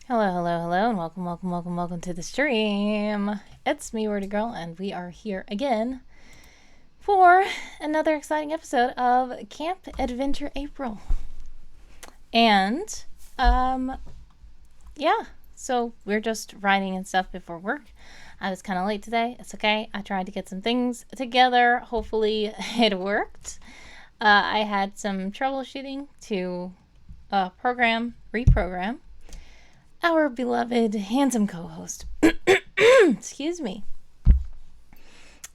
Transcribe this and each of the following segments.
Hello, hello, hello, and welcome to the stream. It's me, Wordy Girl, and we are here again for another exciting episode of Camp Adventure April. And, yeah, so we're just writing and stuff before work. I was kind of late today. It's okay. I tried to get some things together. Hopefully, it worked. I had some troubleshooting to reprogram our beloved handsome co-host. Excuse me.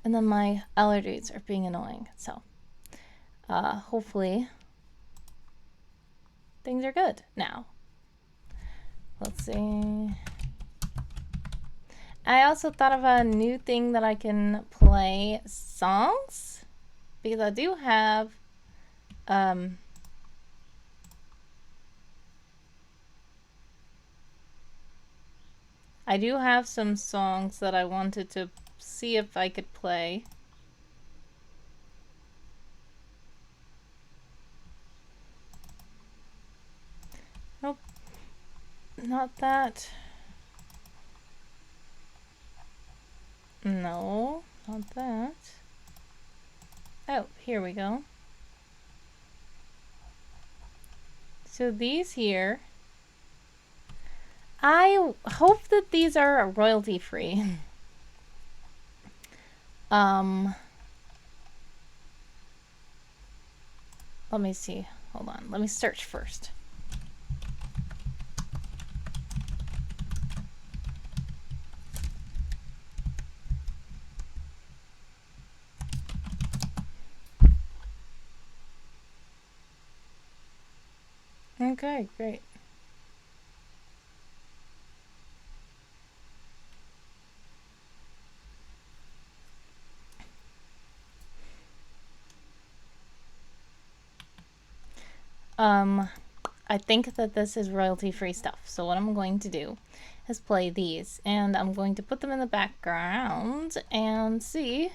And then my allergies are being annoying, so hopefully things are good now. Let's see. I also thought of a new thing that I can play songs, because I do have some songs that I wanted to see if I could play. Nope. Not that. No, not that. Oh, here we go. So these here, I hope that these are royalty free. Let me see. Hold on. Let me search first. Okay, great. I think that this is royalty-free stuff. So what I'm going to do is play these, and I'm going to put them in the background and see.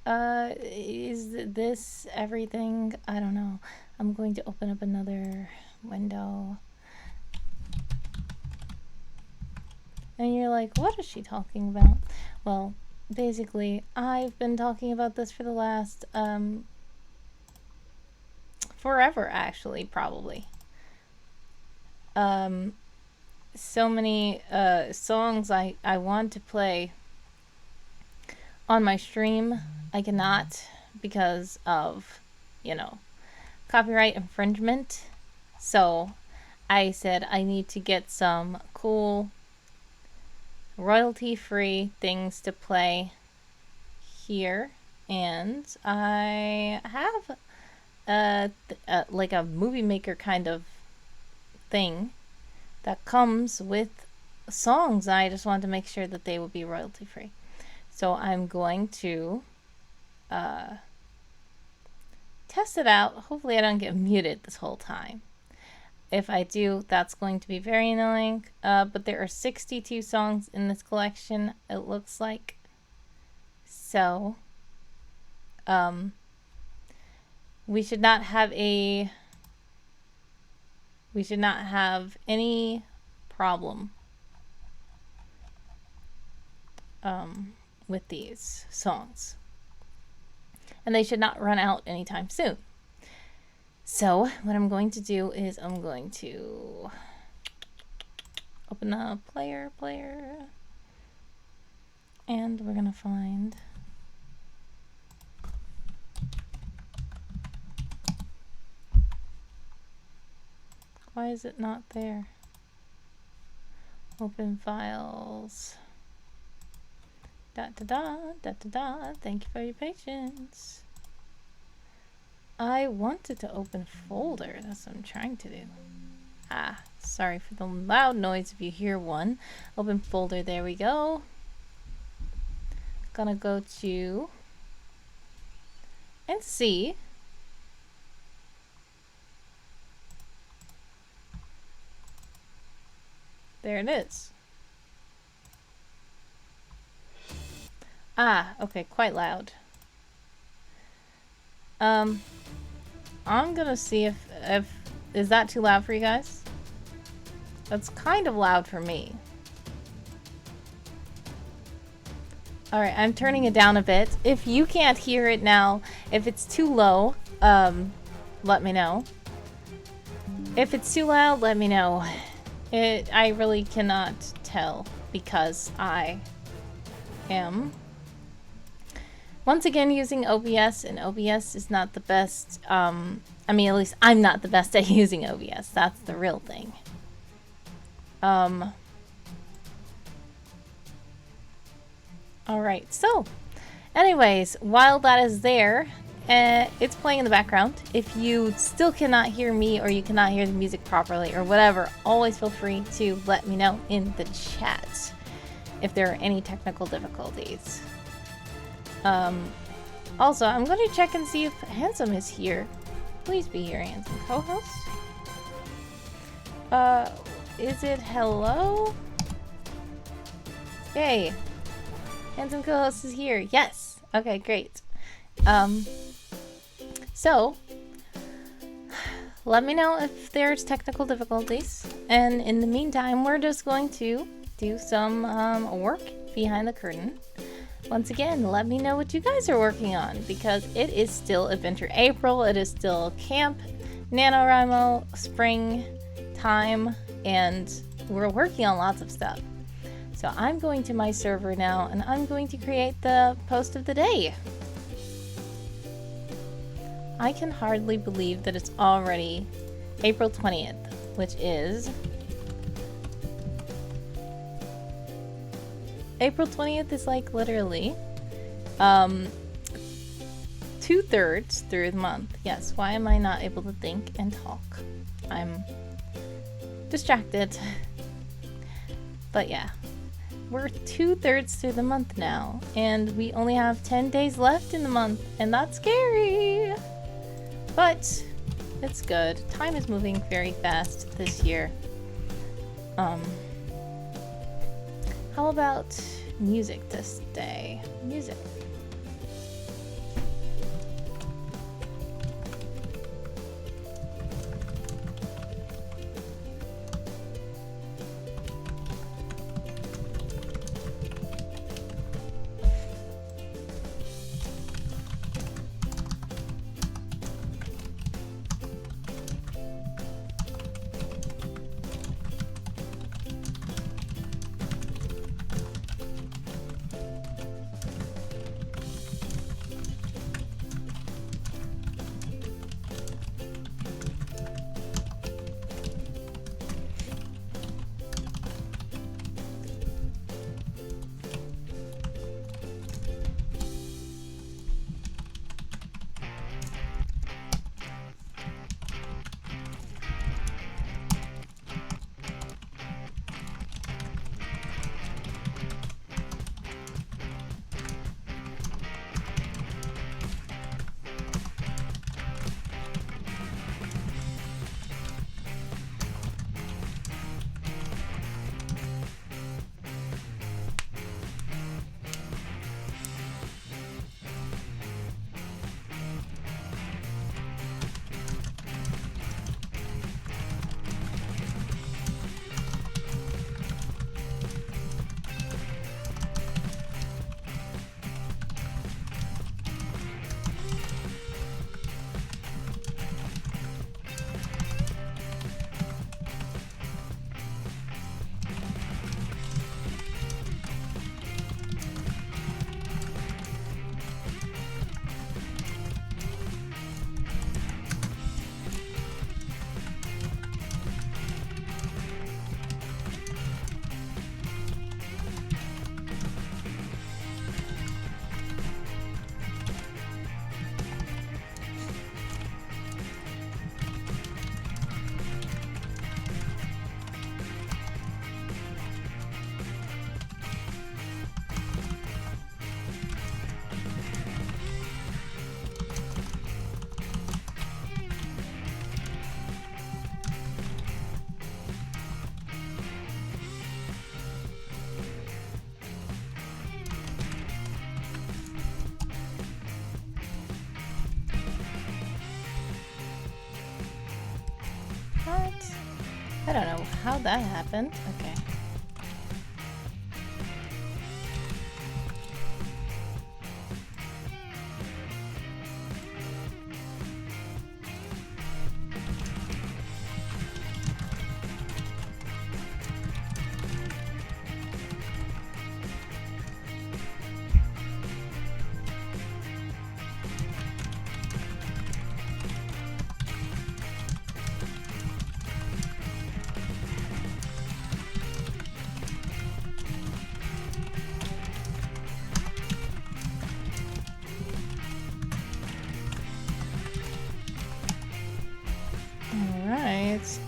Is this everything? I don't know. I'm going to open up another window. And you're like, what is she talking about? Well, basically, I've been talking about this for the last, forever, actually, probably. So many, songs I want to play on my stream. I cannot because of, copyright infringement. So I said I need to get some cool royalty-free things to play here, and I have like a movie maker kind of thing that comes with songs. I just wanted to make sure that they would be royalty-free. So I'm going to test it out. Hopefully I don't get muted this whole time. If I do, that's going to be very annoying. But there are 62 songs in this collection, it looks like. So, we should not have any problem with these songs. And they should not run out anytime soon. So what I'm going to do is I'm going to open up player, and we're gonna find why is it not there? Open files. Thank you for your patience. I wanted to open folder. That's what I'm trying to do. Sorry for the loud noise if you hear one. Open folder. There we go. Gonna go to and see. There it is. Okay, quite loud. I'm gonna see if is that too loud for you guys? That's kind of loud for me. Alright, I'm turning it down a bit. If you can't hear it now, if it's too low, let me know. If it's too loud, let me know. I really cannot tell because I am once again using OBS, and OBS is not the best. I mean, at least I'm not the best at using OBS. That's the real thing. Alright, so anyways, while that is there, it's playing in the background. If you still cannot hear me, or you cannot hear the music properly, or whatever, always feel free to let me know in the chat if there are any technical difficulties. Also, I'm going to check and see if Handsome is here. Please be here, Handsome co-host. Is it hello? Hey, Handsome co-host is here. Yes. Okay, great. So let me know if there's technical difficulties, and in the meantime, we're just going to do some work behind the curtain. Once again, let me know what you guys are working on, because it is still Adventure April, it is still Camp NaNoWriMo spring time, and we're working on lots of stuff. So I'm going to my server now, and I'm going to create the post of the day. I can hardly believe that it's already April 20th, which is... April 20th is like literally 2/3 through the month. Yes, why am I not able to think and talk? I'm distracted. But yeah, we're 2/3 through the month now, and we only have 10 days left in the month, and that's scary. But it's good. Time is moving very fast this year. How about music this day? Music. I don't know how that happened. Okay.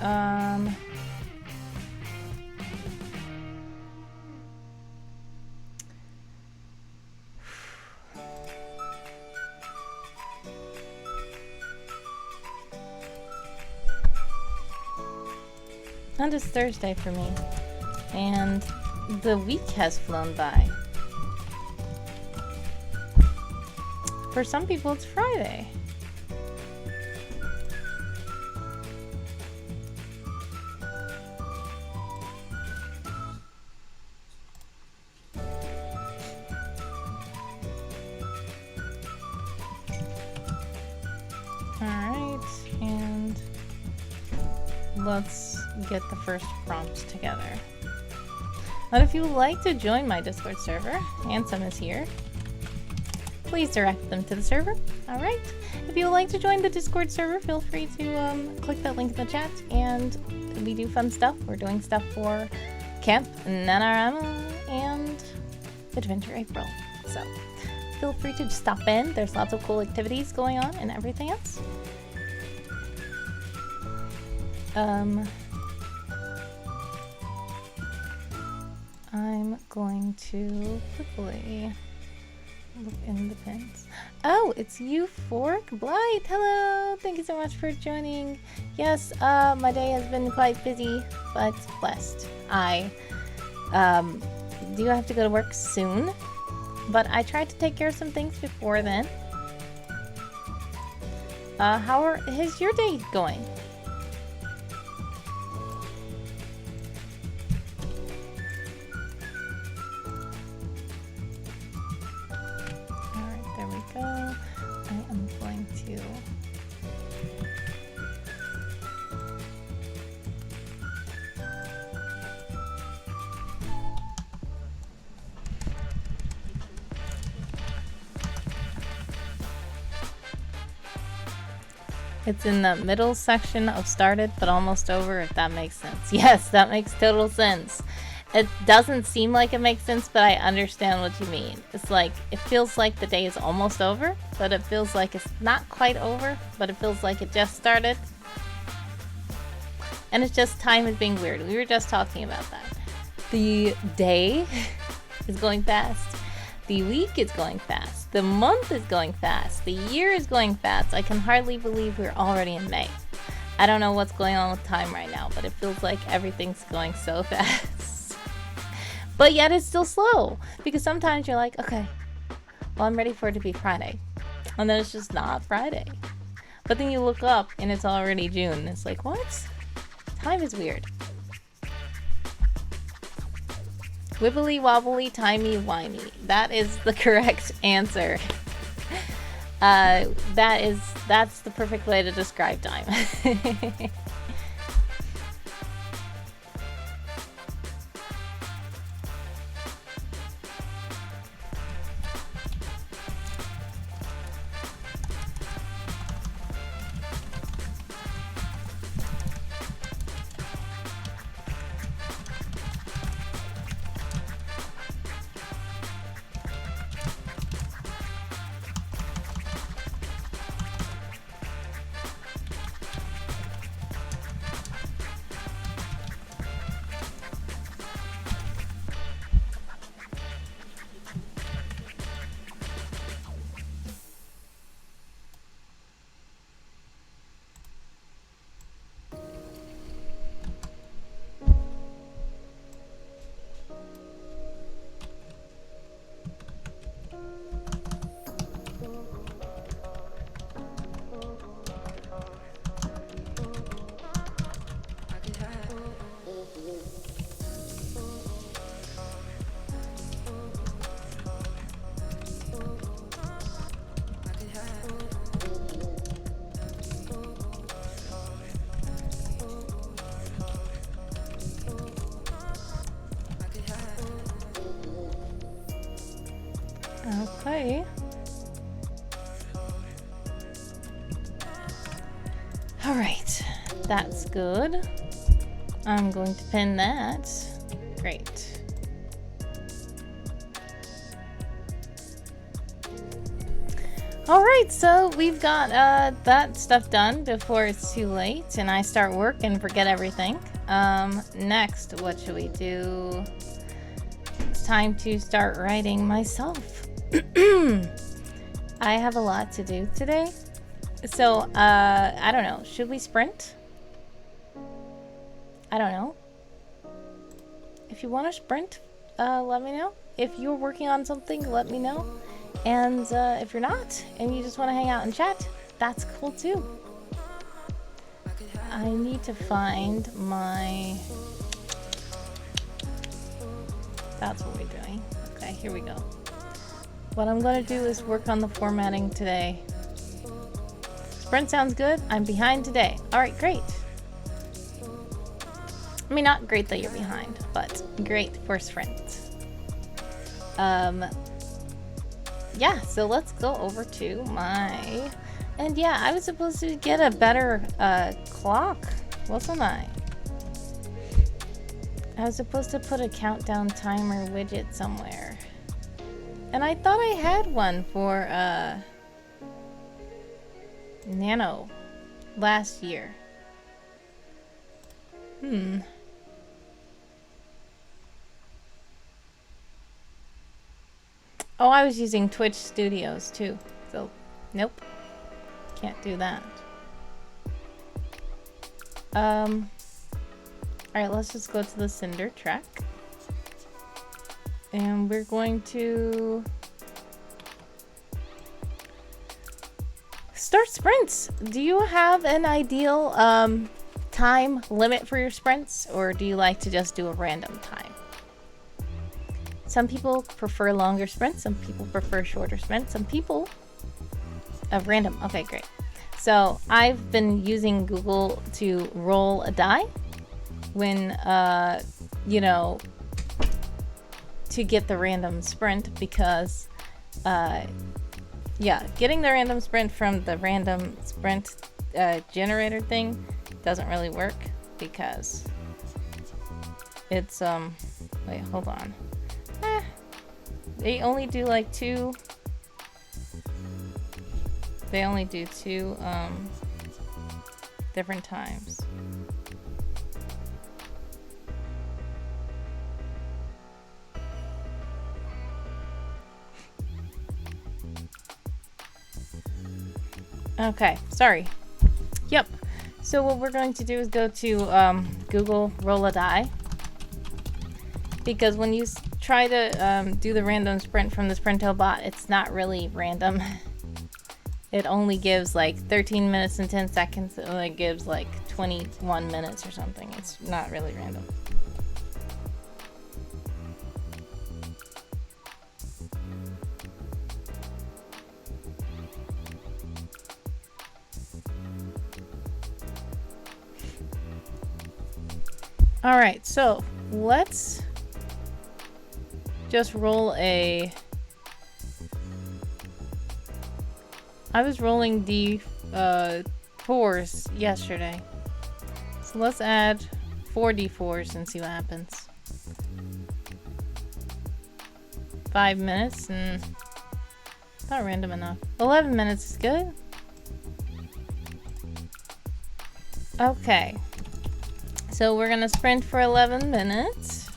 Alright, and it's Thursday for me, and the week has flown by. For some people, it's Friday. Alright, and let's get the first prompts together. But if you would like to join my Discord server, Ansem is here. Please direct them to the server. Alright. If you would like to join the Discord server, feel free to click that link in the chat, and we do fun stuff. We're doing stuff for Camp, NaNoWriMo, and Adventure April. So feel free to stop in. There's lots of cool activities going on and everything else. I'm going to quickly look in the pins. Oh, it's Euphoric Blight. Hello. Thank you so much for joining. Yes, my day has been quite busy, but blessed. I do have to go to work soon, but I tried to take care of some things before then. How's your day going? Alright, there we go. I am going to It's in the middle section of started but almost over, if that makes sense. Yes, that makes total sense. It doesn't seem like it makes sense, but I understand what you mean. It's like, it feels like the day is almost over, but it feels like it's not quite over, but it feels like it just started. And it's just time is being weird. We were just talking about that. The day is going fast. The week is going fast. The month is going fast. The year is going fast. I can hardly believe we're already in May. I don't know what's going on with time right now, but it feels like everything's going so fast. But yet it's still slow, because sometimes you're like, okay, well, I'm ready for it to be Friday. And then it's just not Friday. But then you look up and it's already June. It's like, what? Time is weird. Wibbly wobbly, timey wimey. That is the correct answer. That's the perfect way to describe time. Okay. Alright, that's good. I'm going to pin that. Great. Alright, so we've got that stuff done before it's too late and I start work and forget everything. Next, what should we do? It's time to start writing myself. I have a lot to do today. So, I don't know. Should we sprint? I don't know. If you want to sprint, let me know. If you're working on something, let me know. And if you're not, and you just want to hang out and chat, that's cool too. I need to find my... That's what we're doing. Okay, here we go. What I'm going to do is work on the formatting today. Sprint sounds good. I'm behind today. Alright, great. I mean, not great that you're behind, but great for sprint. Yeah, so let's go over to my... And yeah, I was supposed to get a better clock, wasn't I? I was supposed to put a countdown timer widget somewhere. And I thought I had one for Nano last year. Oh, I was using Twitch Studios too. So, nope. Can't do that. Alright, let's just go to the Cinder track. And we're going to start sprints. Do you have an ideal time limit for your sprints, or do you like to just do a random time? Some people prefer longer sprints, some people prefer shorter sprints, some people random. Okay, great. So I've been using Google to roll a die when you know, to get the random sprint, because yeah, getting the random sprint from the random sprint generator thing doesn't really work, because it's wait, hold on. They only do like two. They only do two different times. Okay, sorry. Yep. So what we're going to do is go to Google Roll a Die, because when you try to do the random sprint from the Sprinto bot, it's not really random. It only gives like 13 minutes and 10 seconds. It only gives like 21 minutes or something. It's not really random. All right, so let's just roll a... I was rolling D4s yesterday. So let's add 4 D4s and see what happens. 5 minutes, and not random enough. 11 minutes is good. Okay. So we're gonna sprint for 11 minutes.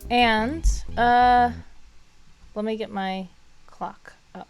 And, let me get my clock up.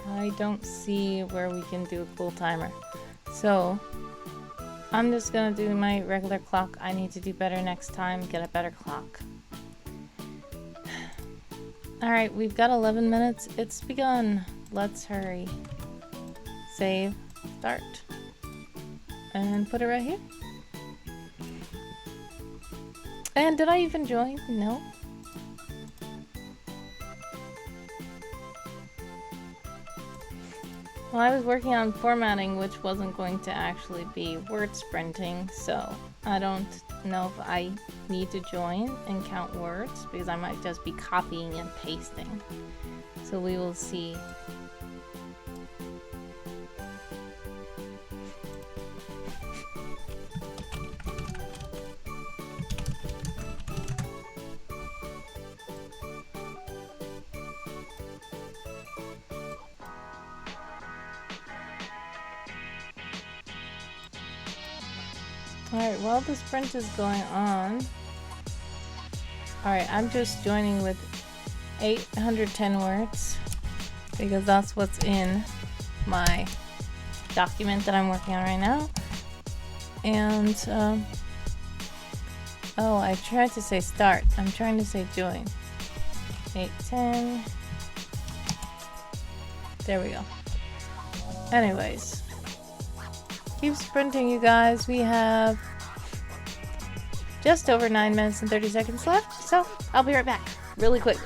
I don't see where we can do a cool timer. So, I'm just gonna do my regular clock. I need to do better next time, get a better clock. Alright, we've got 11 minutes. It's begun. Let's hurry. Save. Start. And put it right here. And did I even join? No. Well, I was working on formatting, which wasn't going to actually be word sprinting, so I don't know if I need to join and count words, because I might just be copying and pasting. So we will see. Alright, while the sprint is going on, alright, I'm just joining with 810 words because that's what's in my document that I'm working on right now. And, oh, I tried to say start. I'm trying to say join. 810. There we go. Anyways. Keep sprinting, you guys. We have just over 9 minutes and 30 seconds left, so I'll be right back really quick.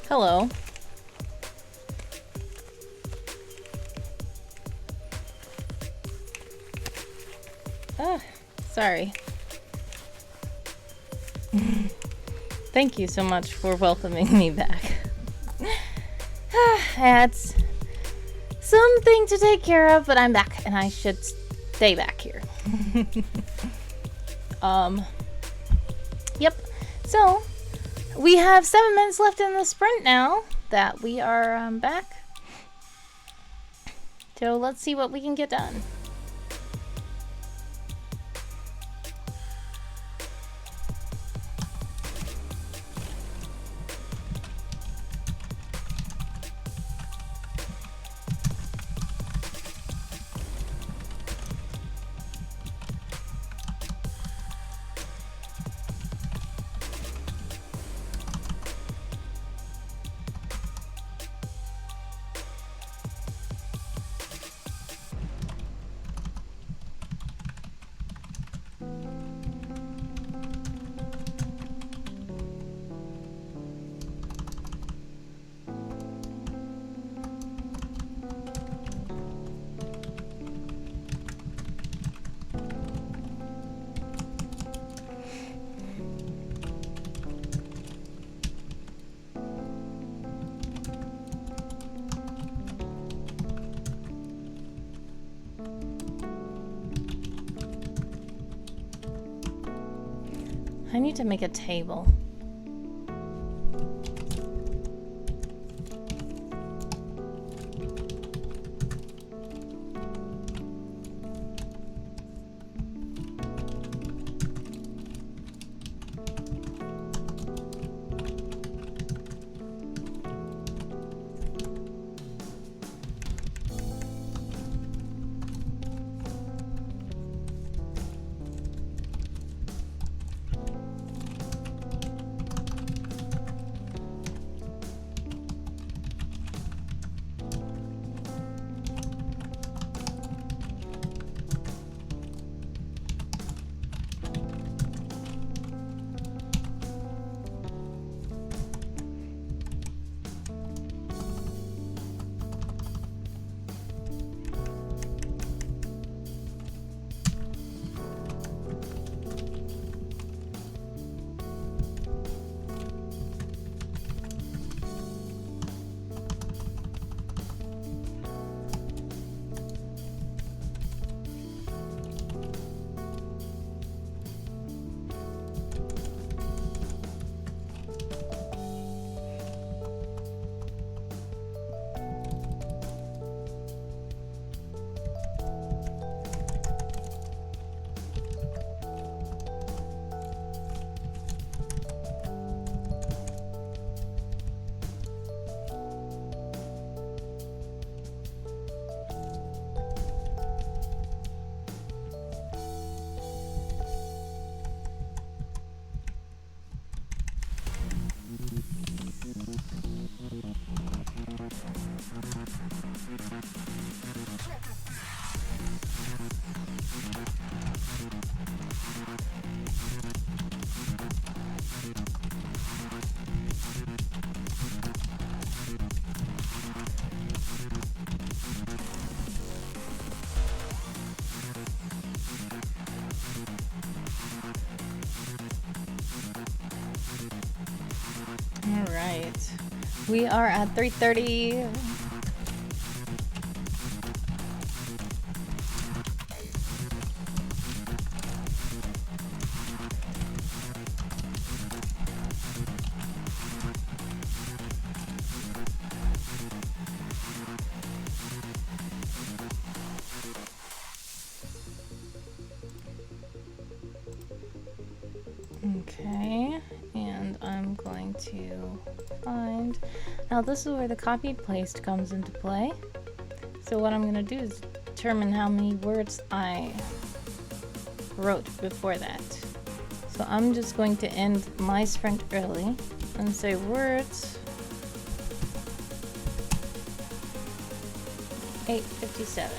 Hello. Sorry. Thank you so much for welcoming me back. I had something to take care of, but I'm back, and I should stay back here. Yep. So, we have 7 minutes left in the sprint now that we are back. So let's see what we can get done. I need to make a table. All right. We are at 3:30. Okay, and I'm going to find... Now this is where the copy paste comes into play. So what I'm going to do is determine how many words I wrote before that. So I'm just going to end my sprint early and say words 857.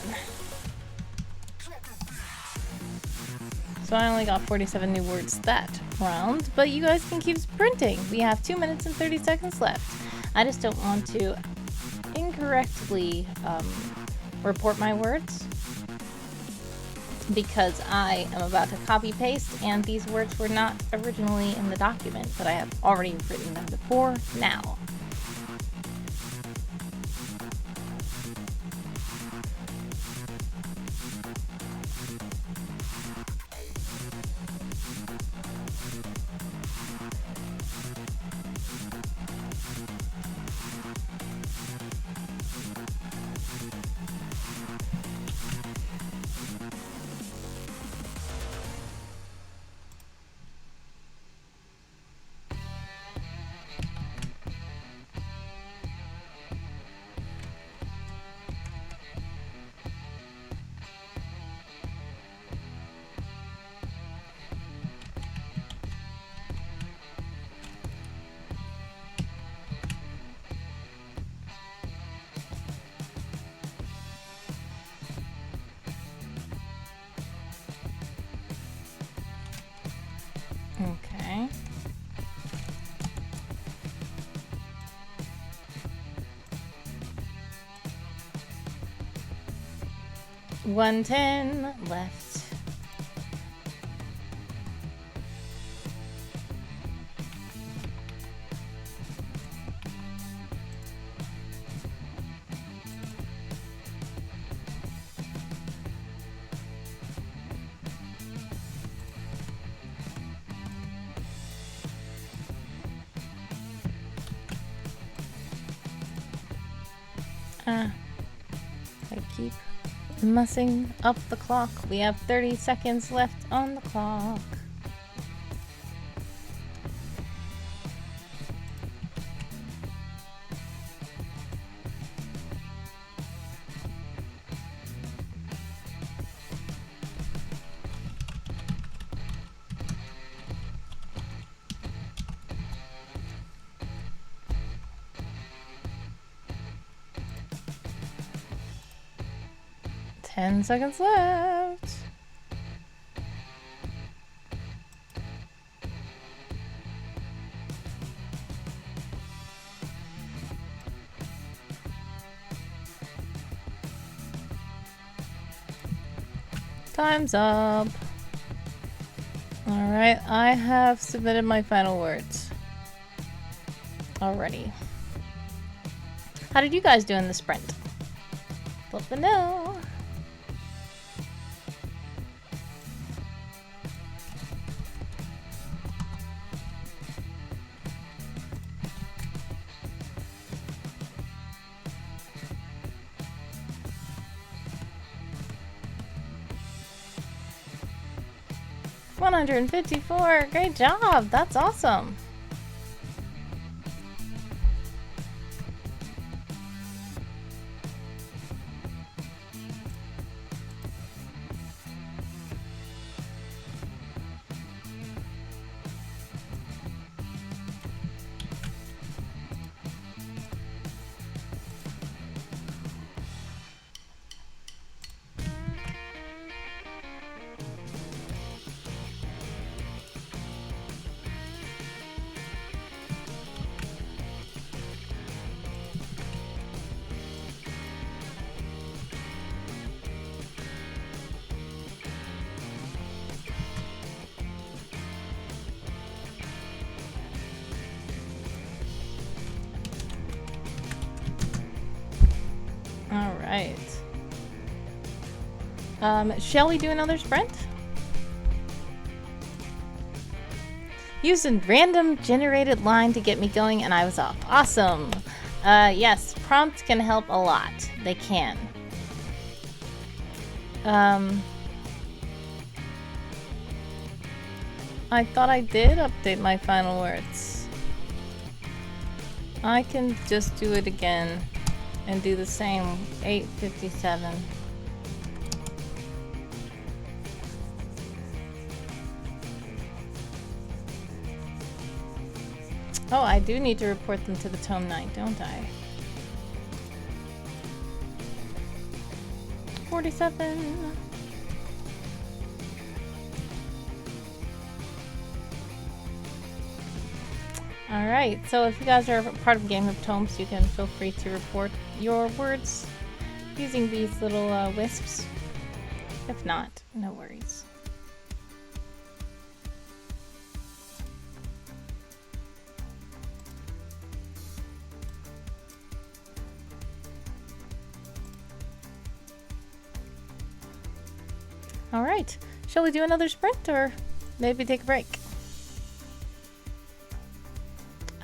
So I only got 47 new words that round, but you guys can keep sprinting. We have 2 minutes and 30 seconds left. I just don't want to incorrectly report my words because I am about to copy paste and these words were not originally in the document, but I have already written them before now. Okay. $110 left. I keep messing up the clock. We have 30 seconds left on the clock. Ten seconds left. Time's up. Alright, I have submitted my final words already. How did you guys do in the sprint? Let me know. $154. Great job. That's awesome. All right. Shall we do another sprint? Use a random generated line to get me going and I was off. Awesome. Yes, prompts can help a lot. They can. I thought I did update my final words. I can just do it again and do the same. 8:57. Oh, I do need to report them to the Tome Knight, don't I? 47. Alright, so if you guys are part of Game of Tomes, you can feel free to report your words using these little wisps. If not, no worries. Alright, shall we do another sprint or maybe take a break?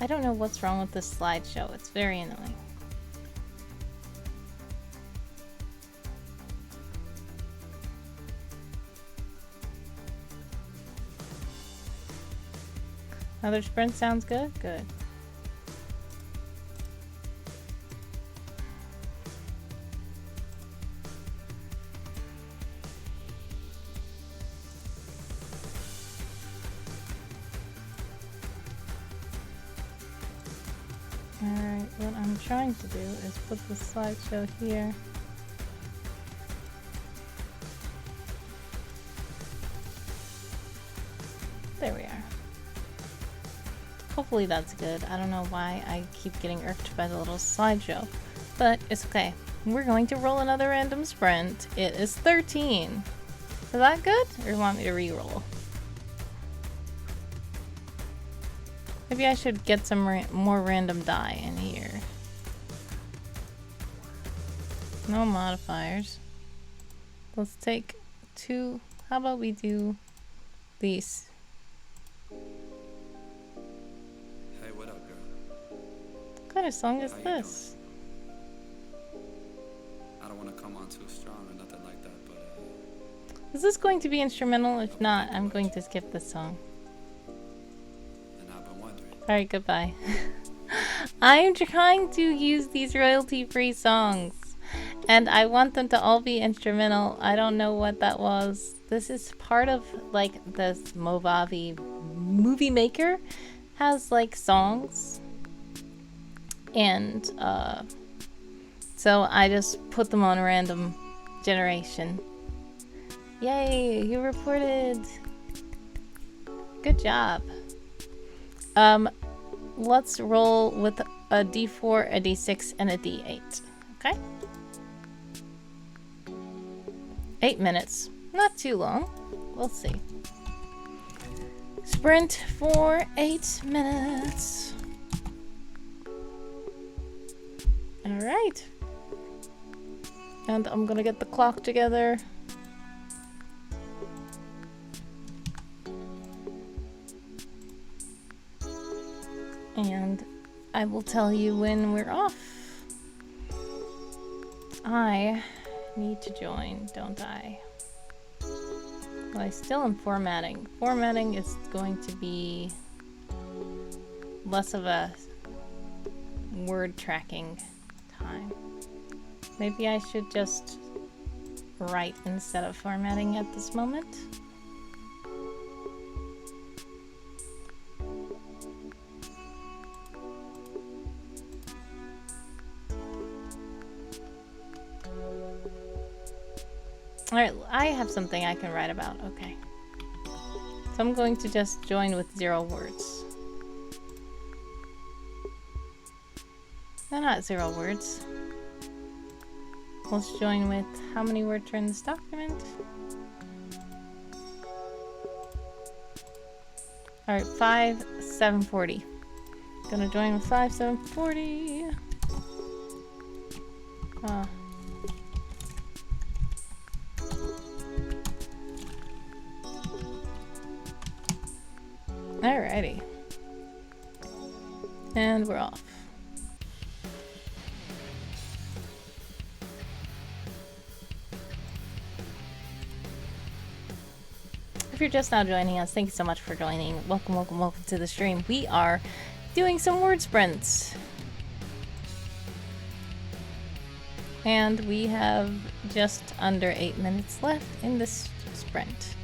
I don't know what's wrong with this slideshow. It's very annoying. Another sprint sounds good? Good. Alright, what I'm trying to do is put the slideshow here. There we are. Hopefully that's good. I don't know why I keep getting irked by the little slideshow, but it's okay. We're going to roll another random sprint. It is 13. Is that good? Or do you want me to re-roll? Maybe I should get some more random die in here. No modifiers. Let's take 2. How about we do these? Hey, what up, girl? What kind of song is this? sound too strong or nothing like that, but Is this going to be instrumental? If not, I'm going to skip this song. and I've been wondering. Alright, goodbye. I am trying to use these royalty-free songs, and I want them to all be instrumental. I don't know what that was. This is part of, like, this Movavi Movie Maker has, like, songs. And, so I just put them on a random generation. Yay, you reported. Good job. Let's roll with a D4, a D6, and a D8. Okay? 8 minutes. Not too long. We'll see. Sprint for 8 minutes. Alright. And I'm gonna get the clock together. And I will tell you when we're off. I need to join, don't I? Well, I still am formatting. Formatting is going to be less of a word tracking time. Maybe I should just write instead of formatting at this moment. Alright, I have something I can write about. Okay. So I'm going to just join with 0 words. No, not 0 words. Let's join with how many words are in this document? Alright, 5, 740. Gonna join with 5, 740. Alrighty. And we're off. If you're just now joining us, thank you so much for joining. Welcome, welcome, welcome to the stream. We are doing some word sprints. And we have just under 8 minutes left in this sprint.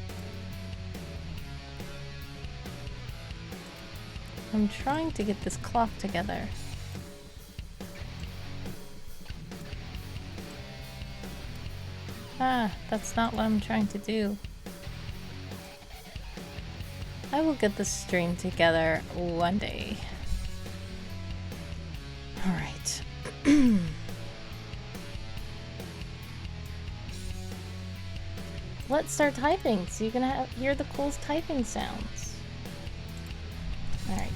I'm trying to get this clock together. Ah, that's not what I'm trying to do. I will get this stream together one day. Alright. Let's start typing so you can hear the cool typing sounds. Alright.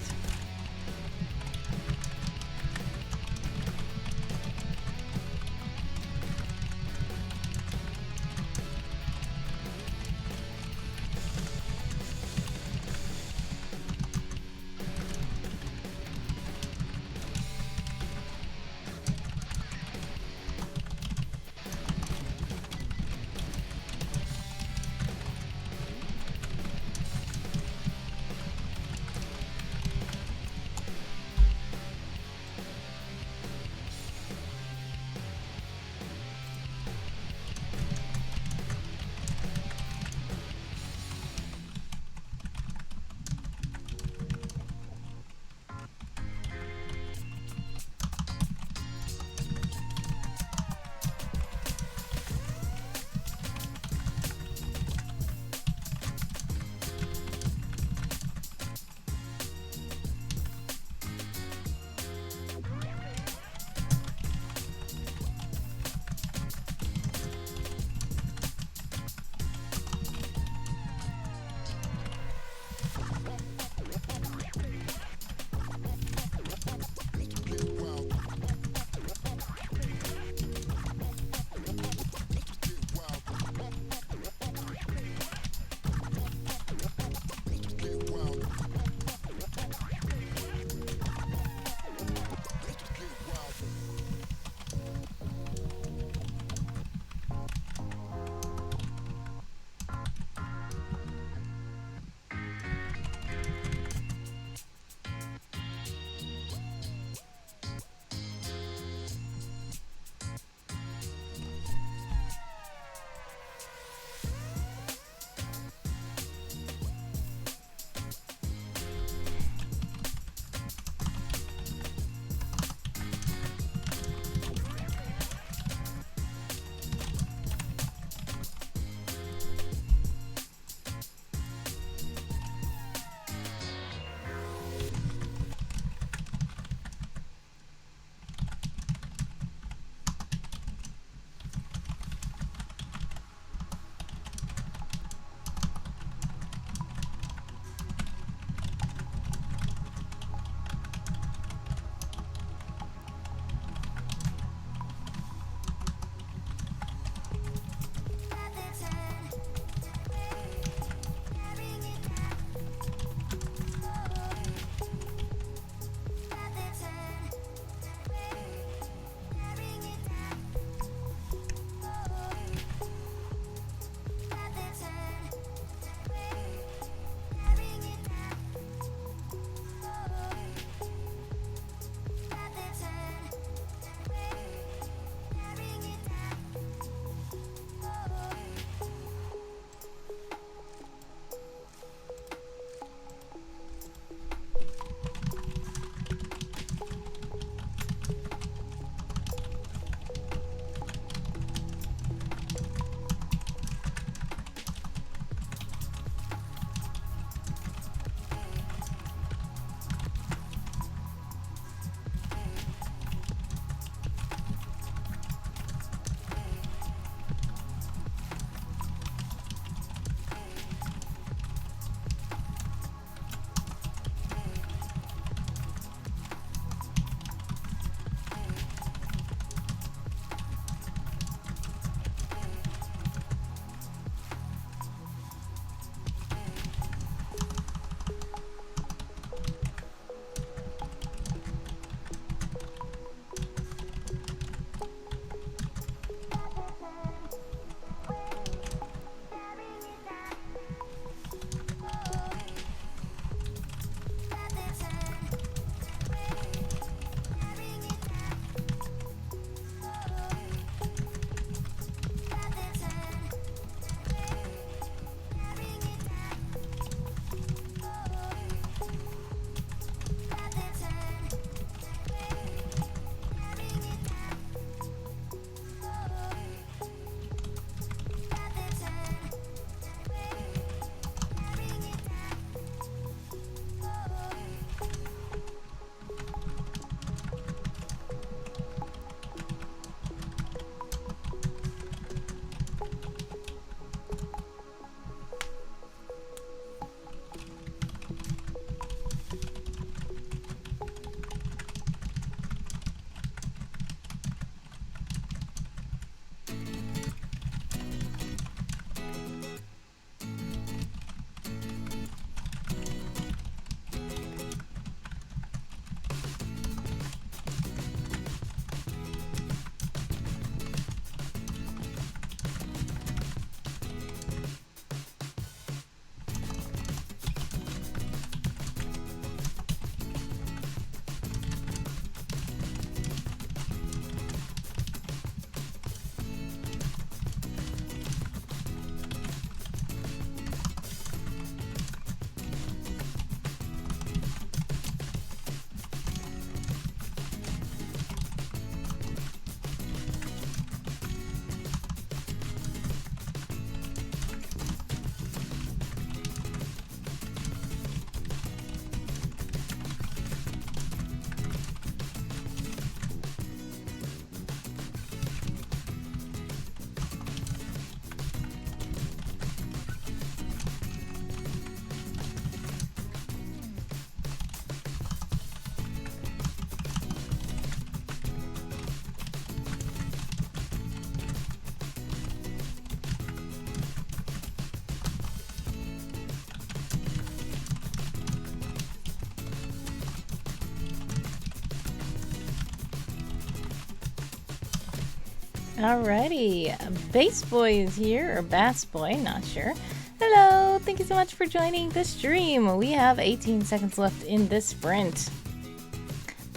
Alrighty, Bass Boy is here, or Bass Boy, not sure. Hello, thank you so much for joining the stream. We have 18 seconds left in this sprint.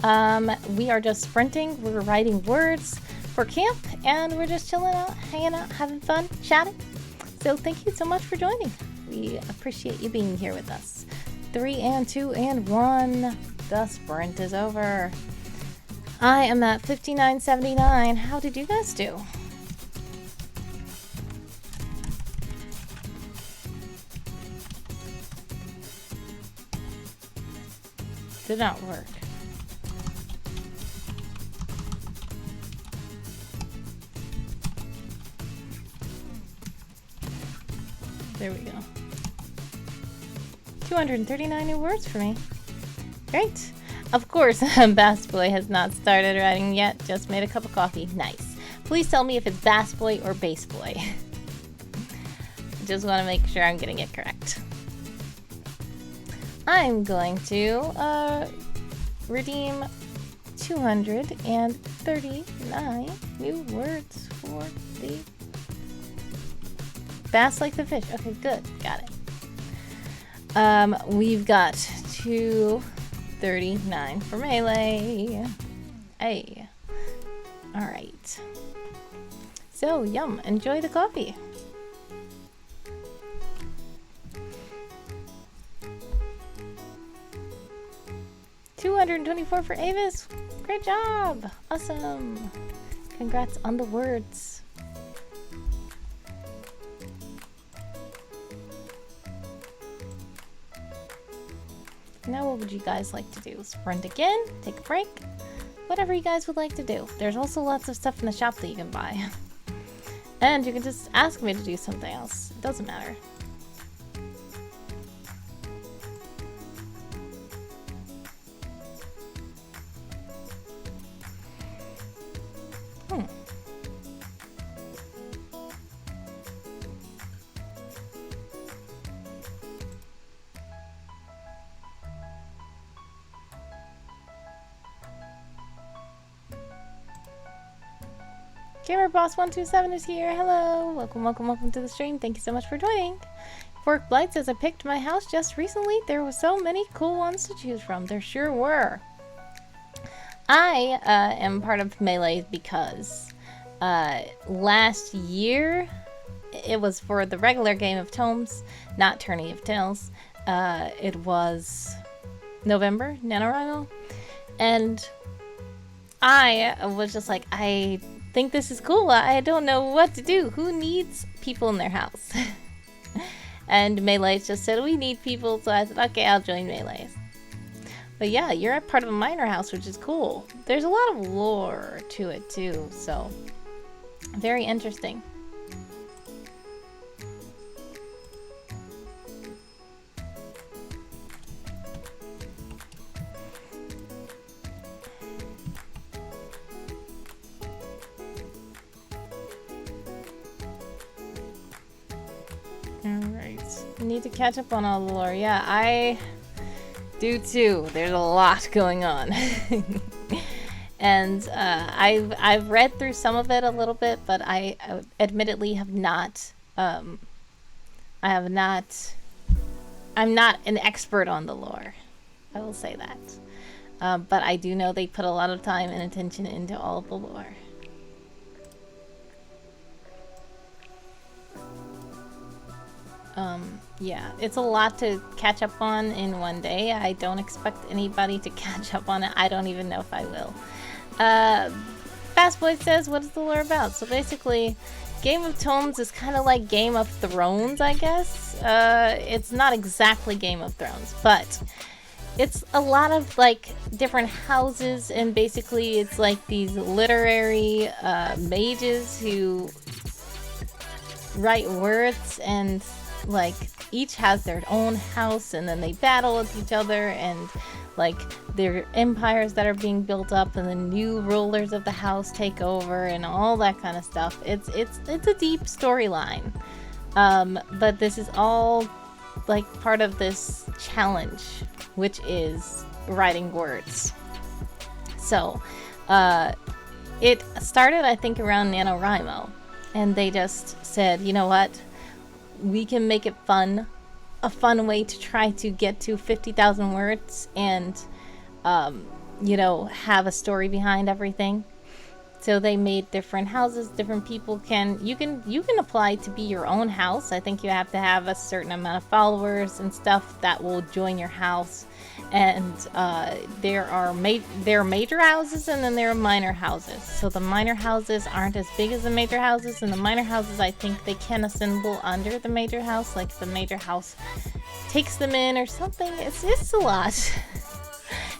We are just sprinting, we're writing words for camp, and we're just chilling out, hanging out, having fun, chatting. So thank you so much for joining. We appreciate you being here with us. 3 and 2 and 1. The sprint is over. I am at 59.79. How did you guys do? Did not work. There we go. 239 new words for me. Great. Of course, Bass Boy has not started writing yet. Just made a cup of coffee. Nice. Please tell me if it's Bass Boy or Bass Boy. Just want to make sure I'm getting it correct. I'm going to redeem 239 new words for the bass like the fish. Okay, good. Got it. We've got 239 for melee. Hey. Alright. So, yum. Enjoy the coffee. $224 for Avis. Great job. Awesome. Congrats on the words. Now what would you guys like to do? Sprint again? Take a break? Whatever you guys would like to do. There's also lots of stuff in the shop that you can buy. And you can just ask me to do something else. It doesn't matter. GamerBoss127 is here. Hello. Welcome, welcome, welcome to the stream. Thank you so much for joining. Fork Blight says, I picked my house just recently. There were so many cool ones to choose from. There sure were. I am part of Melee because last year it was for the regular Game of Tomes, not Tourney of Tales. It was November, NaNoWriMo. And I was just like, I think this is cool. I don't know what to do. Who needs people in their house? And Melee just said, we need people. So I said, okay, I'll join Melee. But yeah, you're a part of a minor house, which is cool. There's a lot of lore to it too. So very interesting. Alright. Need to catch up on all the lore. Yeah, I do too. There's a lot going on. And I've read through some of it a little bit, but I admittedly have not I'm not an expert on the lore. I will say that. But I do know they put a lot of time and attention into all of the lore. Yeah, it's a lot to catch up on in one day. I don't expect anybody to catch up on it. I don't even know if I will. Fast Boy says, what is the lore about? So basically, Game of Tomes is kind of like Game of Thrones, I guess. It's not exactly Game of Thrones, but it's a lot of like different houses, and basically it's like these literary mages who write words, and like each has their own house, and then they battle with each other, and like their empires that are being built up, and the new rulers of the house take over, and all that kind of stuff. It's a deep storyline, but this is all like part of this challenge, which is writing words. So it started, I think, around NaNoWriMo. And they just said, you know what? We can make it fun. A fun way to try to get to 50,000 words and, have a story behind everything. So they made different houses. Different people you can apply to be your own house. I think you have to have a certain amount of followers and stuff that will join your house. And there are major houses, and then there are minor houses. So the minor houses aren't as big as the major houses, and the minor houses, I think they can assemble under the major house. Like if the major house takes them in or something. It's a lot.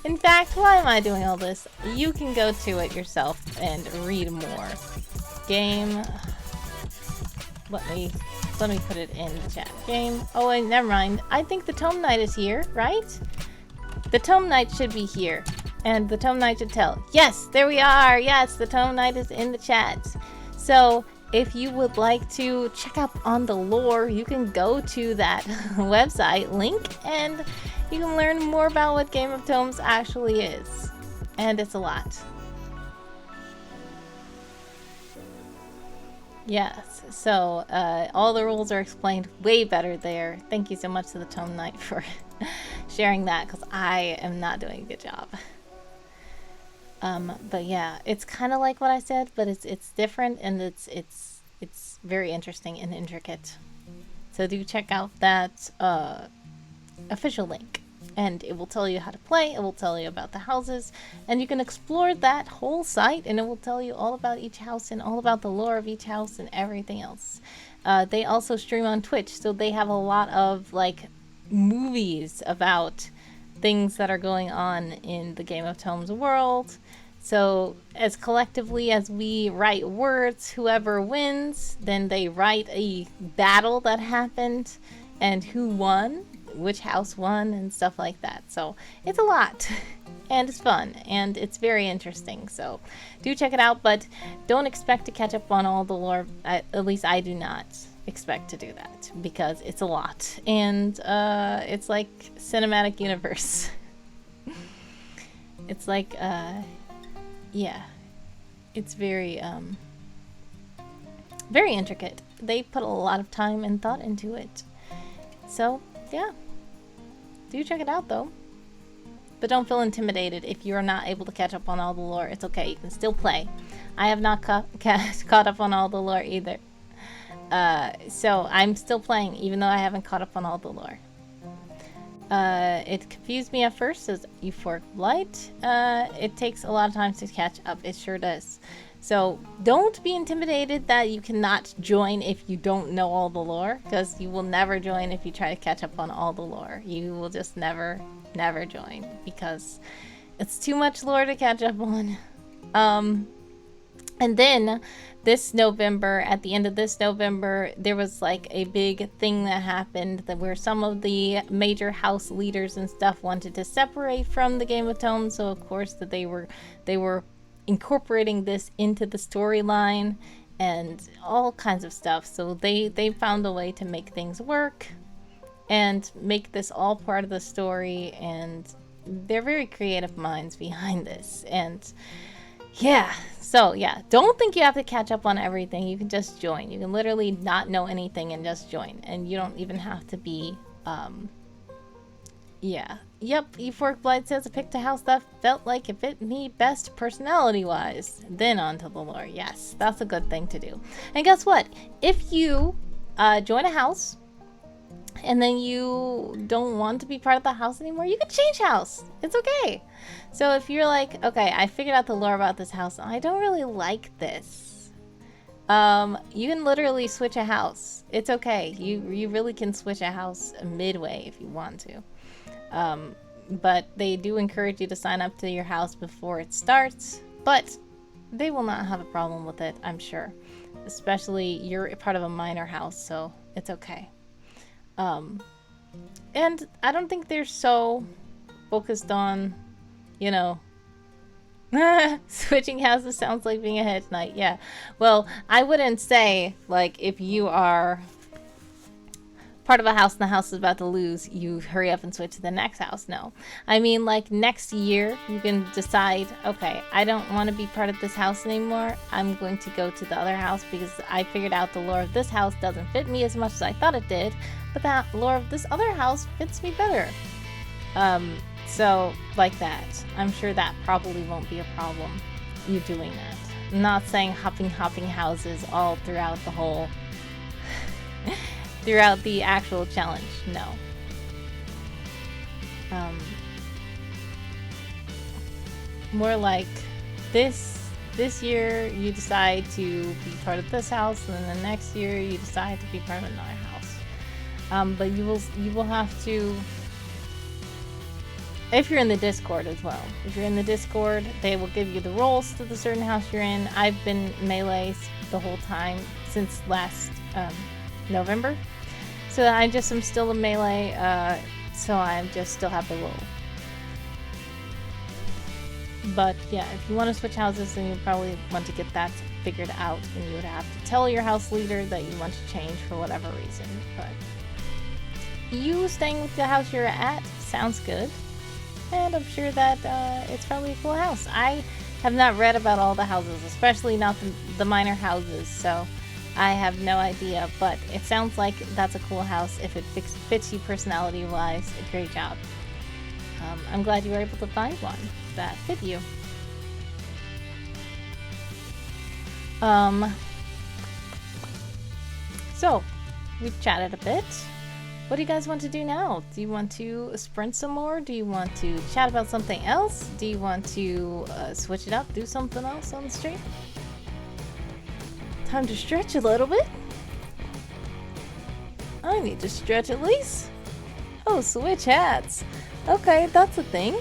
In fact, why am I doing all this? You can go to it yourself and read more. Game. Let me put it in the chat. Game. Oh, wait, never mind. I think the Tome Knight is here, right? The Tome Knight should be here. And the Tome Knight should tell. Yes, there we are. Yes, the Tome Knight is in the chat. So, if you would like to check up on the lore, you can go to that website link and you can learn more about what Game of Tomes actually is. And it's a lot. Yes, so all the rules are explained way better there. Thank you so much to the Tome Knight for sharing that, because I am not doing a good job. But yeah, it's kind of like what I said, but it's different, and it's very interesting and intricate. So do check out that official link, and it will tell you how to play. It will tell you about the houses, and you can explore that whole site, and it will tell you all about each house and all about the lore of each house and everything else. They also stream on Twitch, so they have a lot of like movies about things that are going on in the Game of Tomes world. So as collectively as we write words, whoever wins, then they write a battle that happened and who won, which house won, and stuff like that. So it's a lot, and it's fun, and it's very interesting. So do check it out, but don't expect to catch up on all the lore. At least I do not expect to do that, because it's a lot, and it's like cinematic universe. It's like yeah, it's very very intricate. They put a lot of time and thought into it. So yeah, do check it out though. But don't feel intimidated if you're not able to catch up on all the lore. It's okay, you can still play. I have not caught up on all the lore either. So I'm still playing, even though I haven't caught up on all the lore. It confused me at first as Euphoric Blight. It takes a lot of time to catch up. It sure does. So don't be intimidated that you cannot join if you don't know all the lore, because you will never join if you try to catch up on all the lore. You will just never join, because it's too much lore to catch up on. And then this November, at the end of this November, there was like a big thing that happened where some of the major house leaders and stuff wanted to separate from the Game of Tomes. So of course that they were incorporating this into the storyline and all kinds of stuff. So they found a way to make things work and make this all part of the story, and they're very creative minds behind this. And yeah, so yeah, don't think you have to catch up on everything. You can just join. You can literally not know anything and just join, and you don't even have to be yeah. Yep, Euphoric Blight says I picked a house that felt like it fit me best personality-wise. Then onto the lore. Yes, that's a good thing to do. And guess what? If you join a house and then you don't want to be part of the house anymore, you can change house. It's okay. So if you're like, okay, I figured out the lore about this house, I don't really like this. You can literally switch a house. It's okay. You really can switch a house midway if you want to. But they do encourage you to sign up to your house before it starts, but they will not have a problem with it, I'm sure. Especially you're part of a minor house, so it's okay. And I don't think they're so focused on, you know, switching houses sounds like being a head knight. Yeah. Well, I wouldn't say, like, if you are part of a house and the house is about to lose, you hurry up and switch to the next house. No. I mean, like, next year, you can decide, okay, I don't want to be part of this house anymore. I'm going to go to the other house because I figured out the lore of this house doesn't fit me as much as I thought it did, but the lore of this other house fits me better. So, like that. I'm sure that probably won't be a problem, you doing that. I'm not saying hopping houses all throughout the whole... throughout the actual challenge, no. More like this year you decide to be part of this house, and then the next year you decide to be part of another house. But you will have to, if you're in the Discord as well. If you're in the Discord, they will give you the roles to the certain house you're in. I've been melee the whole time since last November. So I just am still a melee, so I just still have the role. But yeah, if you want to switch houses, then you probably want to get that figured out, and you would have to tell your house leader that you want to change for whatever reason. But you staying with the house you're at sounds good, and I'm sure that it's probably a cool house. I have not read about all the houses, especially not the minor houses, so I have no idea, but it sounds like that's a cool house. If it fits you personality-wise, a great job. I'm glad you were able to find one that fit you. So, we've chatted a bit. What do you guys want to do now? Do you want to sprint some more? Do you want to chat about something else? Do you want to switch it up, do something else on the stream? Time to stretch a little bit. I need to stretch at least. Oh, switch hats. Okay, that's a thing.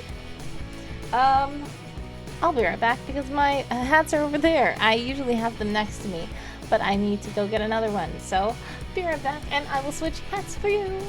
I'll be right back because my hats are over there. I usually have them next to me, but I need to go get another one. So, be right back and I will switch hats for you.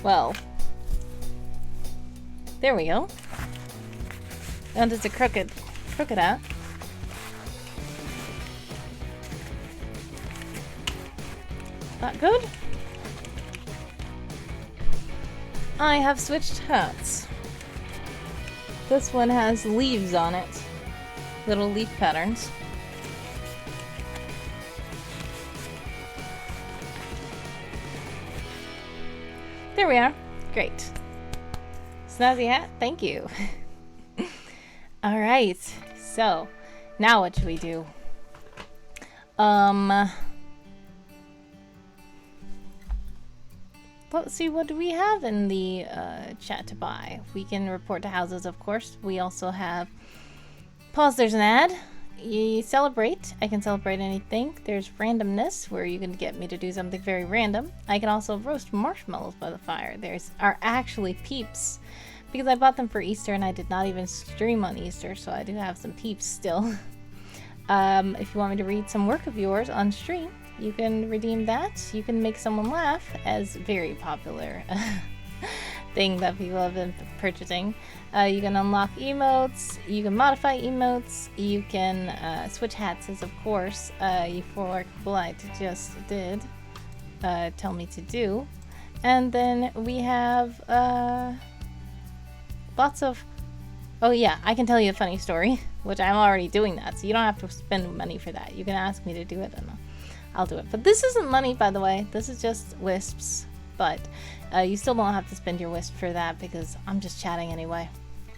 Well, there we go. And it's a crooked hat. That good? I have switched hats. This one has leaves on it. Little leaf patterns. There we are. Great. Snazzy hat, thank you. Alright, so now what should we do? Let's see, what do we have in the chat to buy? We can report to houses, of course. We also have... Pause, there's an ad. You celebrate. I can celebrate anything. There's randomness, where you can get me to do something very random. I can also roast marshmallows by the fire. Are actually peeps, because I bought them for Easter and I did not even stream on Easter, so I do have some peeps still. If you want me to read some work of yours on stream, you can redeem that. You can make someone laugh, as very popular thing that people have been purchasing. You can unlock emotes, you can modify emotes, you can switch hats, as of course Euphoric Blight just did tell me to do. And then we have lots of... Oh yeah, I can tell you a funny story, which I'm already doing that, so you don't have to spend money for that. You can ask me to do it and I'll do it. But this isn't money, by the way. This is just wisps. But you still don't have to spend your wisp for that, because I'm just chatting anyway.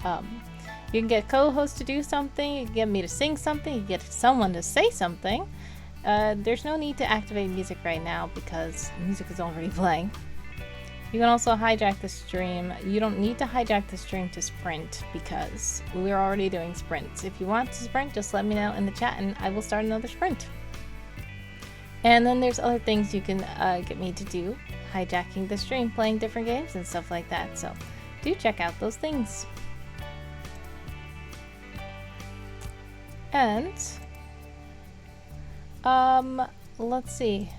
You can get co-host to do something, you can get me to sing something, you can get someone to say something. There's no need to activate music right now because music is already playing. You can also hijack the stream. You don't need to hijack the stream to sprint because we're already doing sprints. If you want to sprint, just let me know in the chat and I will start another sprint. And then there's other things you can get me to do. hijacking the stream, playing different games and stuff like that. So do check out those things. And let's see.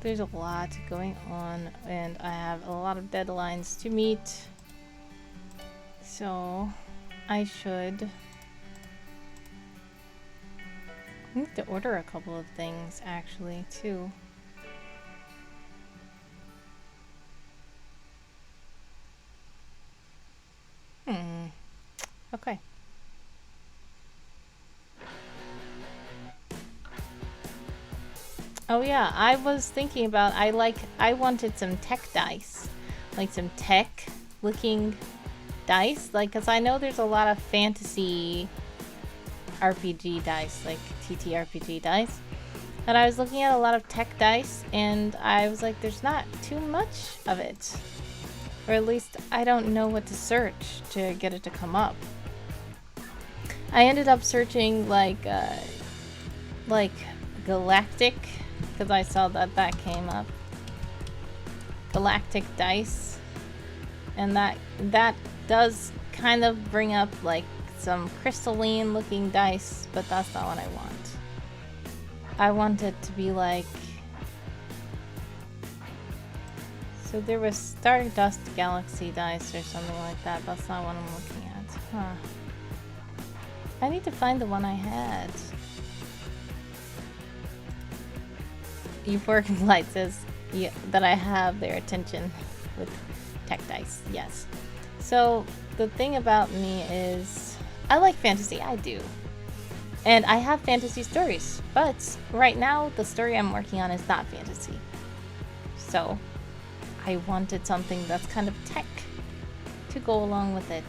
There's a lot going on and I have a lot of deadlines to meet. So I need to order a couple of things actually too. Okay. Oh yeah, I was thinking about, I wanted some tech dice. Like some tech looking dice. Like, cause I know there's a lot of fantasy RPG dice, like TTRPG dice. And I was looking at a lot of tech dice and I was like, there's not too much of it. Or at least I don't know what to search to get it to come up. I ended up searching like Galactic, because I saw that came up. Galactic dice. And that does kind of bring up like some crystalline looking dice, but that's not what I want. I want it to be like... So there was Stardust Galaxy dice or something like that. That's not what I'm looking at. Huh. I need to find the one I had. Euphoric Light says that I have their attention with tech dice. Yes. So the thing about me is I like fantasy. I do. And I have fantasy stories. But right now the story I'm working on is not fantasy. So I wanted something that's kind of tech to go along with it.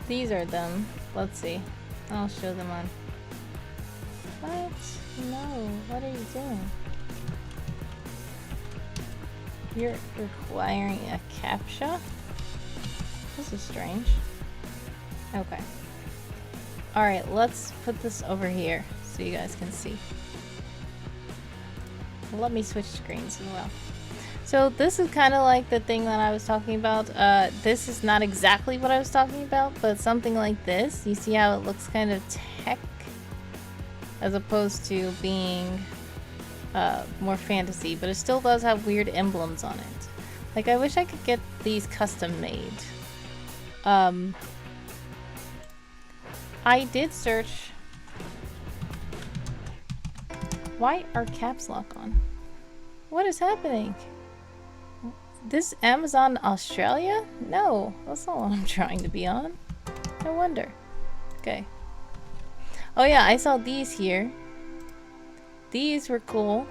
These are them. Let's see. I'll show them on. What? No. What are you doing? You're requiring a CAPTCHA? This is strange. Okay. Alright, let's put this over here so you guys can see. Let me switch screens as well. So this is kind of like the thing that I was talking about. This is not exactly what I was talking about, but something like this. You see how it looks kind of tech as opposed to being more fantasy, but it still does have weird emblems on it. Like, I wish I could get these custom made. I did search. Why are caps lock on? What is happening? This Amazon Australia? No, that's not what I'm trying to be on. No wonder. Okay. Oh yeah, I saw these here. These were cool.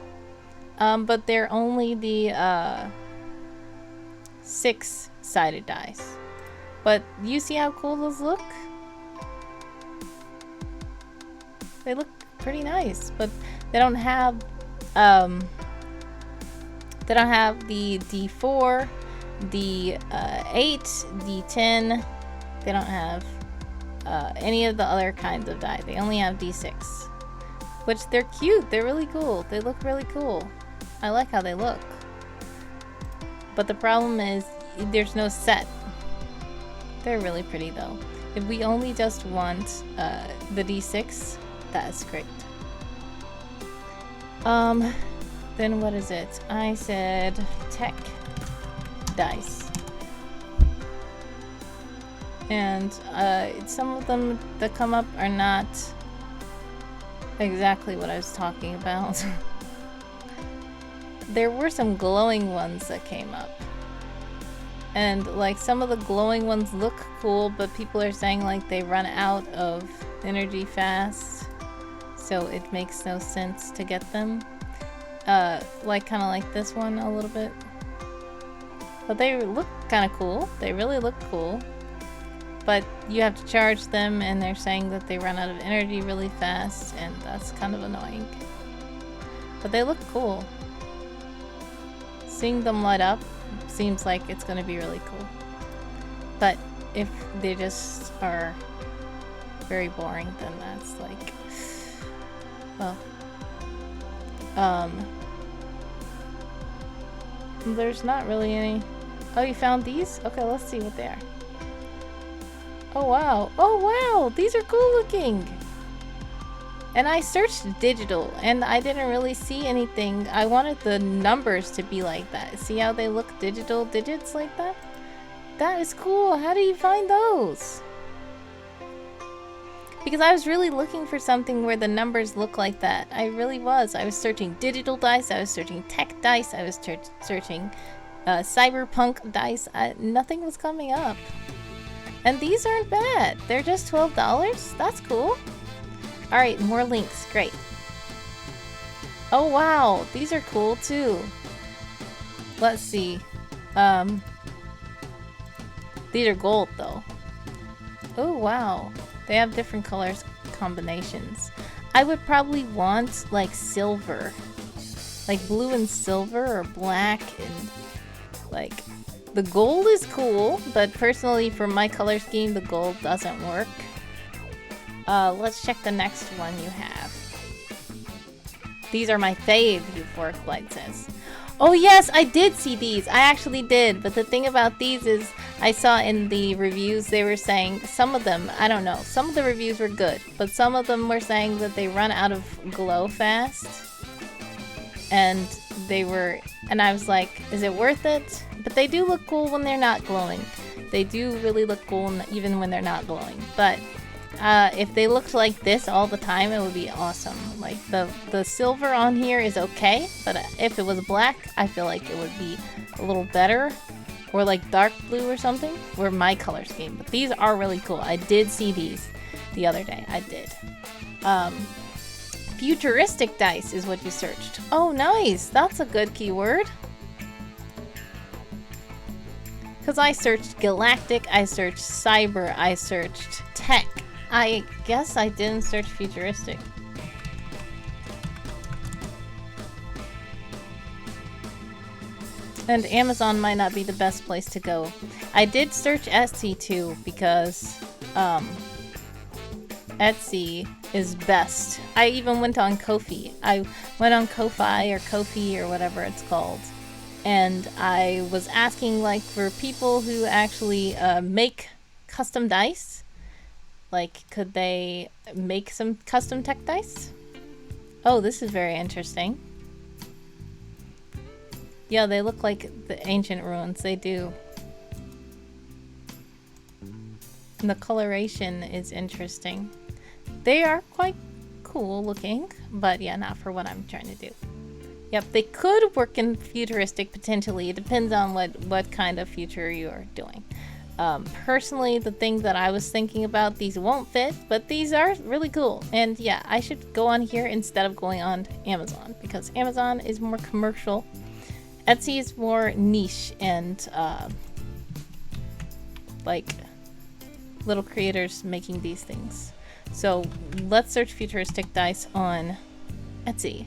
But they're only the 6-sided dice. But you see how cool those look? They look pretty nice, but they don't have the D4, the 8, D10. They don't have any of the other kinds of die. They only have D6. Which they're cute. They're really cool. They look really cool. I like how they look. But the problem is there's no set. They're really pretty though. If we only just want the D6, that's great. Then what is it? I said tech dice. And some of them that come up are not exactly what I was talking about. There were some glowing ones that came up. And like some of the glowing ones look cool, but people are saying like they run out of energy fast. So it makes no sense to get them. Like kind of like this one a little bit. But they look kind of cool. They really look cool. But you have to charge them and they're saying that they run out of energy really fast, and that's kind of annoying. But they look cool. Seeing them light up seems like it's going to be really cool. But if they just are very boring, then that's like, well, there's not really any. Oh, you found these? Okay, let's see what they are. Oh wow, oh wow, these are cool looking. And I searched digital and I didn't really see anything. I wanted the numbers to be like that. See how they look digital digits like that? That is cool. How do you find those? Because I was really looking for something where the numbers look like that. I really was. I was searching digital dice. I was searching tech dice. I was searching cyberpunk dice. Nothing was coming up. And these aren't bad. They're just $12. That's cool. Alright, more links. Great. Oh wow, these are cool too. Let's see. These are gold though. Oh wow. They have different colors combinations. I would probably want like silver. Like blue and silver or black and like the gold is cool, but personally for my color scheme the gold doesn't work. Let's check the next one you have. These are my fave, Euphoric Flight says. Oh yes, I did see these. I actually did. But the thing about these is I saw in the reviews they were saying some of them, I don't know, some of the reviews were good, but some of them were saying that they run out of glow fast. And I was like, is it worth it? But they do look cool when they're not glowing. They do really look cool even when they're not glowing. But if they looked like this all the time, it would be awesome. Like the silver on here is okay, but if it was black, I feel like it would be a little better. Or like dark blue or something, or my color scheme. But these are really cool. I did see these the other day. I did. Futuristic dice is what you searched. Oh, nice. That's a good keyword. Because I searched galactic, I searched cyber, I searched tech. I guess I didn't search futuristic. And Amazon might not be the best place to go. I did search Etsy too, because Etsy is best. I even went on Ko-fi. I went on Ko-fi or Ko-fi or whatever it's called. And I was asking like for people who actually make custom dice. Like, could they make some custom tech dice? Oh, this is very interesting. Yeah, they look like the ancient ruins. They do. And the coloration is interesting. They are quite cool looking, but yeah, not for what I'm trying to do. Yep, they could work in futuristic potentially. It depends on what kind of future you're doing. Personally, the thing that I was thinking about, these won't fit, but these are really cool. And yeah, I should go on here instead of going on Amazon, because Amazon is more commercial. Etsy is more niche and like little creators making these things. So let's search futuristic dice on Etsy.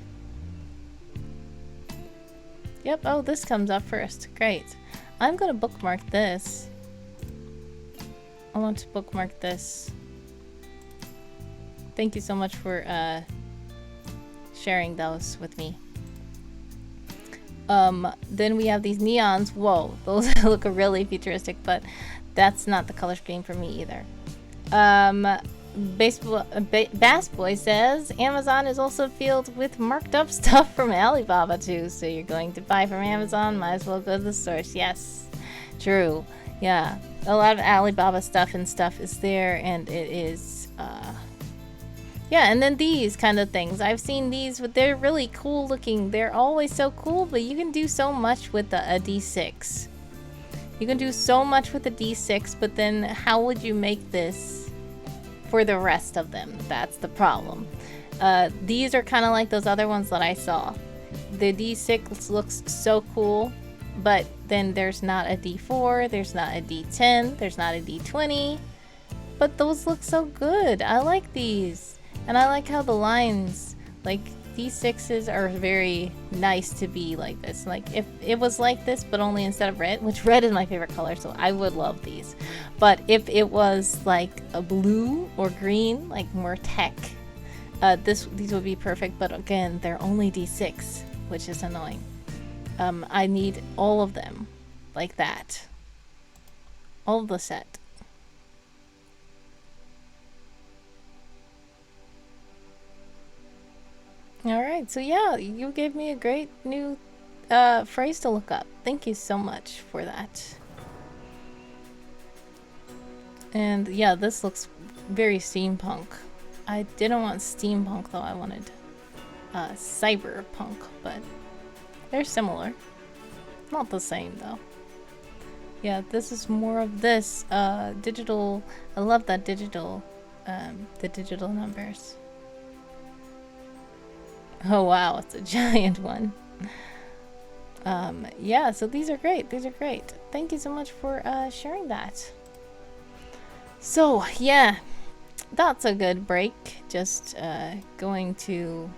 Yep, oh, this comes up first. Great. I'm gonna bookmark this. I want to bookmark this. Thank you so much for sharing those with me. Then we have these neons. Whoa, those look really futuristic, but that's not the color scheme for me either. Bass Boy says Amazon is also filled with marked up stuff from Alibaba too. So you're going to buy from Amazon, might as well go to the source. Yes, true. Yeah, a lot of Alibaba stuff is there, and it is yeah. And then these kind of things, I've seen these, but they're really cool looking. They're always so cool, but you can do so much with a D6. You can do so much with a D6, but then how would you make this for the rest of them? That's the problem. These are kind of like those other ones that I saw. The D6 looks so cool, but then there's not a D4, there's not a D10, there's not a D20, but those look so good. I like these, and I like how the lines, like, D6s are very nice to be like this. Like if it was like this, but only instead of red, which red is my favorite color, so I would love these. But if it was like a blue or green, like more tech, these would be perfect. But again, they're only D6, which is annoying. I need all of them like that. All of the set. Alright, so yeah, you gave me a great new phrase to look up. Thank you so much for that. And yeah, this looks very steampunk. I didn't want steampunk though, I wanted cyberpunk, but they're similar. Not the same though. Yeah, this is more of this digital. I love that digital, the digital numbers. Oh wow, it's a giant one. Yeah, so these are great. These are great. Thank you so much for sharing that. So yeah, that's a good break. Just going to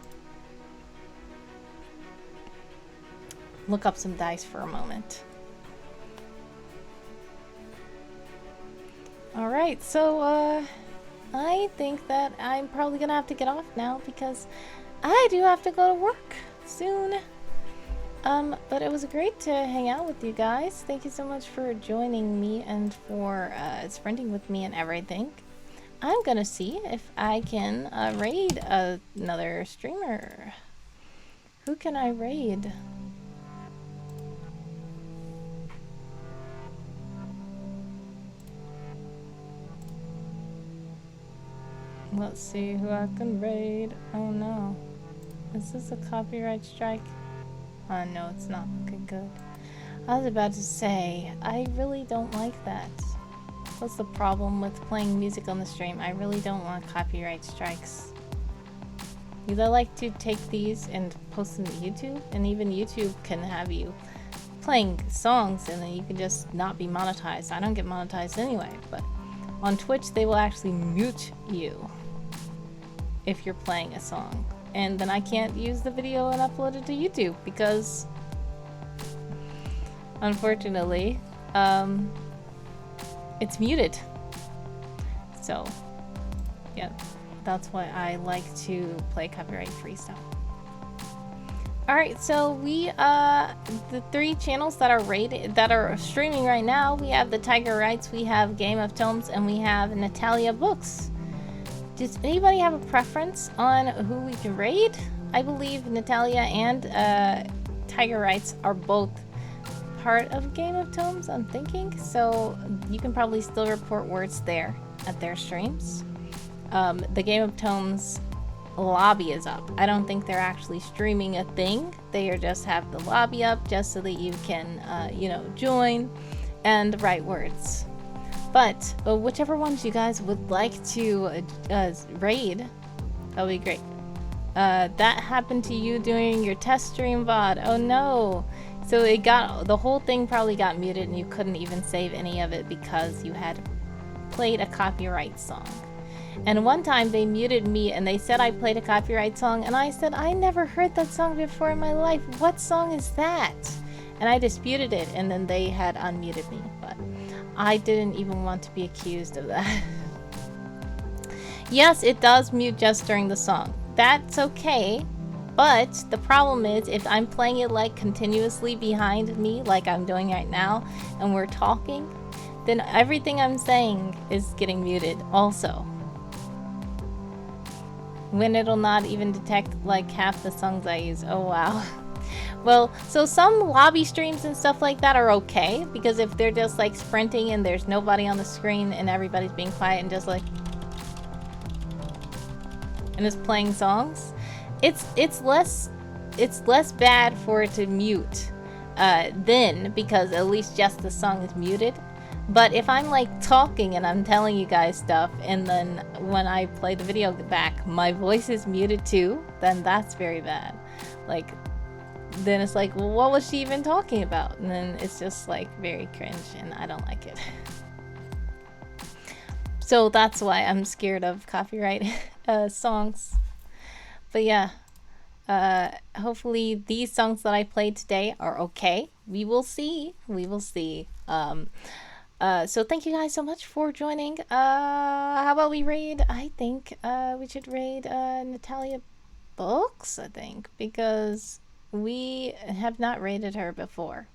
look up some dice for a moment. Alright, so I think that I'm probably gonna have to get off now because I do have to go to work soon. But it was great to hang out with you guys. Thank you so much for joining me and for sprinting with me and everything. I'm gonna see if I can raid another streamer. Who can I raid? Let's see who I can raid. Oh no. Is this a copyright strike? Oh no, it's not. Okay, good. I was about to say, I really don't like that. What's the problem with playing music on the stream? I really don't want copyright strikes. Because I like to take these and post them to YouTube, and even YouTube can have you playing songs and then you can just not be monetized. I don't get monetized anyway, but on Twitch they will actually mute you if you're playing a song. And then I can't use the video and upload it to YouTube because unfortunately it's muted. So yeah, that's why I like to play copyright free stuff. Alright, so we the 3 channels that are rated, that are streaming right now, we have the Tiger Rights, we have Game of Tomes, and we have Natalia Books. Does anybody have a preference on who we can raid? I believe Natalia and Tiger Rights are both part of Game of Tomes, I'm thinking. So you can probably still report words there at their streams. The Game of Tomes lobby is up. I don't think they're actually streaming a thing. They are just have the lobby up just so that you can, you know, join and write words. But whichever ones you guys would like to raid, that would be great. That happened to you during your test stream, VOD. Oh no! So it got, the whole thing probably got muted and you couldn't even save any of it because you had played a copyright song. And one time they muted me and they said I played a copyright song and I said, I never heard that song before in my life. What song is that? And I disputed it and then they had unmuted me, but I didn't even want to be accused of that. Yes, it does mute just during the song. That's okay, but the problem is if I'm playing it like continuously behind me, like I'm doing right now, and we're talking, then everything I'm saying is getting muted also. When it'll not even detect like half the songs I use. Oh wow. Well, so some lobby streams and stuff like that are okay, because if they're just like sprinting and there's nobody on the screen and everybody's being quiet and just like and is playing songs, it's less bad for it to mute then, because at least just the song is muted. But if I'm like talking and I'm telling you guys stuff and then when I play the video back my voice is muted too, then that's very bad. Like then it's like, well, what was she even talking about? And then it's just like very cringe and I don't like it. So that's why I'm scared of copyright songs. But yeah, Hopefully these songs that I played today are okay. We will see. We will see. So thank you guys so much for joining. How about we raid? I think we should raid Natalia Books, I think, because we have not raided her before.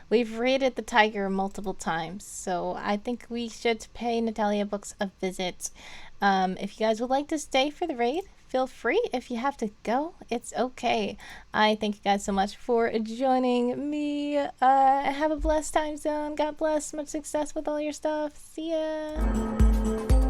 We've raided the tiger multiple times, so I think we should pay Natalia Books a visit. If you guys would like to stay for the raid, feel free. If you have to go, it's okay. I thank you guys so much for joining me. Have a blessed time zone. God bless. Much success with all your stuff. See ya.